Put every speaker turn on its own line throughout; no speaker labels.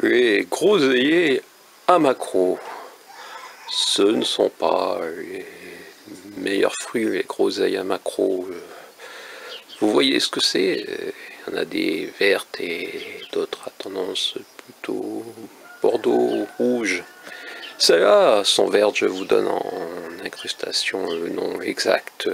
Les groseilliers à maquereau, ce ne sont pas les meilleurs fruits, les groseilles à maquereau. Vous voyez ce que c'est? Il y en a des vertes et d'autres à tendance plutôt bordeaux ou rouge. Celles-là sont vertes, je vous donne en incrustation le nom exact.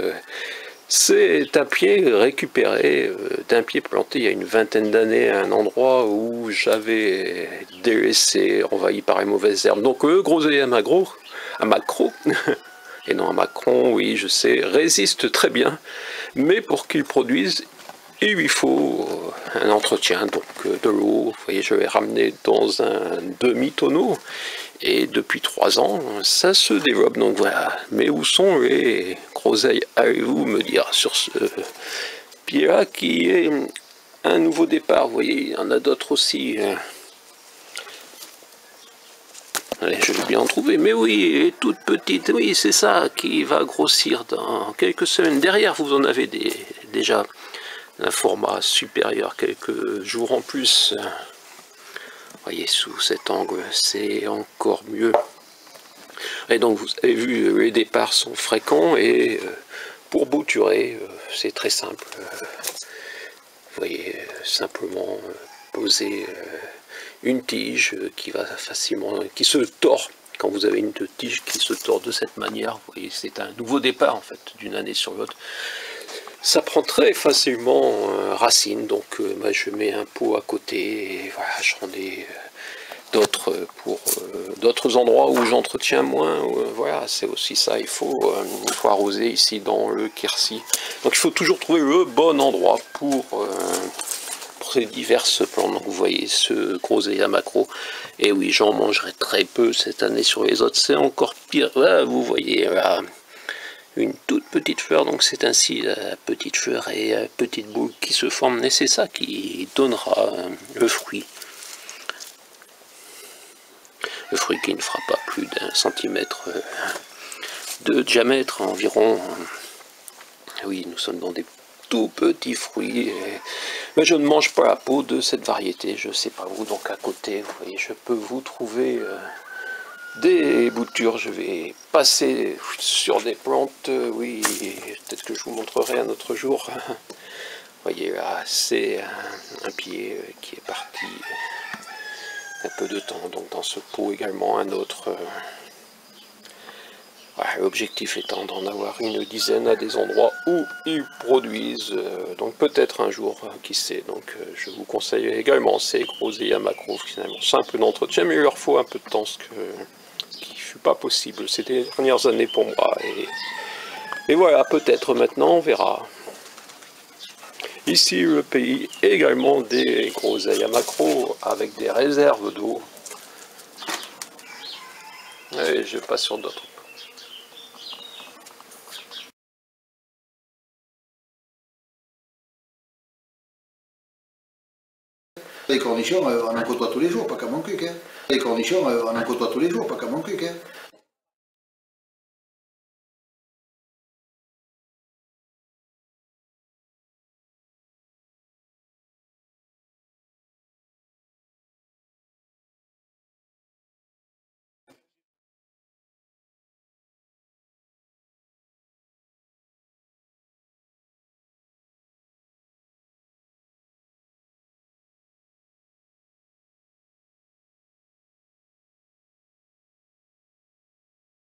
C'est un pied récupéré d'un pied planté il y a une vingtaine d'années à un endroit où j'avais délaissé, envahi par les mauvaises herbes. Donc le groseillier à maquereau, et non à macron, oui je sais, résiste très bien, mais pour qu'il produise, il lui faut un entretien, donc de l'eau. Vous voyez, je l'ai ramené dans un demi-tonneau, et depuis 3 ans, ça se développe, donc voilà. Mais où sont les groseilles? Allez-vous me dire sur ce pied-là qui est un nouveau départ? Vous voyez, il y en a d'autres aussi. Allez, je vais bien en trouver, mais oui, elle est toute petite, oui, c'est ça qui va grossir dans quelques semaines. Derrière, vous en avez déjà un format supérieur, quelques jours en plus. Voyez, sous cet angle, c'est encore mieux. Et donc, vous avez vu, les départs sont fréquents, et pour bouturer, c'est très simple. Vous voyez, simplement poser une tige qui va facilement, qui se tord. Quand vous avez une tige qui se tord de cette manière, vous voyez, c'est un nouveau départ en fait, d'une année sur l'autre. Ça prend très facilement racine, donc je mets un pot à côté, et voilà, j'en ai d'autres pour d'autres endroits où j'entretiens moins. Voilà, c'est aussi ça, il faut arroser ici dans le Quercy. Donc il faut toujours trouver le bon endroit pour ces diverses plantes. Donc vous voyez ce groseillier à maquereau, et oui, j'en mangerai très peu cette année sur les autres, c'est encore pire. Là, vous voyez là, une toute petite fleur, donc c'est ainsi la petite fleur et la petite boule qui se forme, et c'est ça qui donnera le fruit. Le fruit qui ne fera pas plus d'1 centimètre de diamètre environ. Oui, nous sommes dans des tout petits fruits. Mais je ne mange pas la peau de cette variété, je ne sais pas où. Donc à côté, vous voyez, je peux vous trouver des boutures. Je vais passer sur des plantes, oui, peut-être que je vous montrerai un autre jour. Vous voyez là, c'est un pied qui est parti un peu de temps, donc dans ce pot également un autre. Voilà, l'objectif étant d'en avoir une dizaine à des endroits où ils produisent, donc peut-être un jour, qui sait. Donc je vous conseille également ces groseilliers à maquereau, finalement simple d'entretien, mais il leur faut un peu de temps, ce qui ne fut pas possible ces dernières années pour moi. Et voilà, peut-être maintenant on verra. Ici, le pays, également des groseilles à maquereau avec des réserves d'eau. Et je passe sur d'autres.
Les cornichons, on en côtoie tous les jours, pas qu'à mon cul, hein. Les cornichons, on en côtoie tous les jours, pas qu'à mon cul, hein.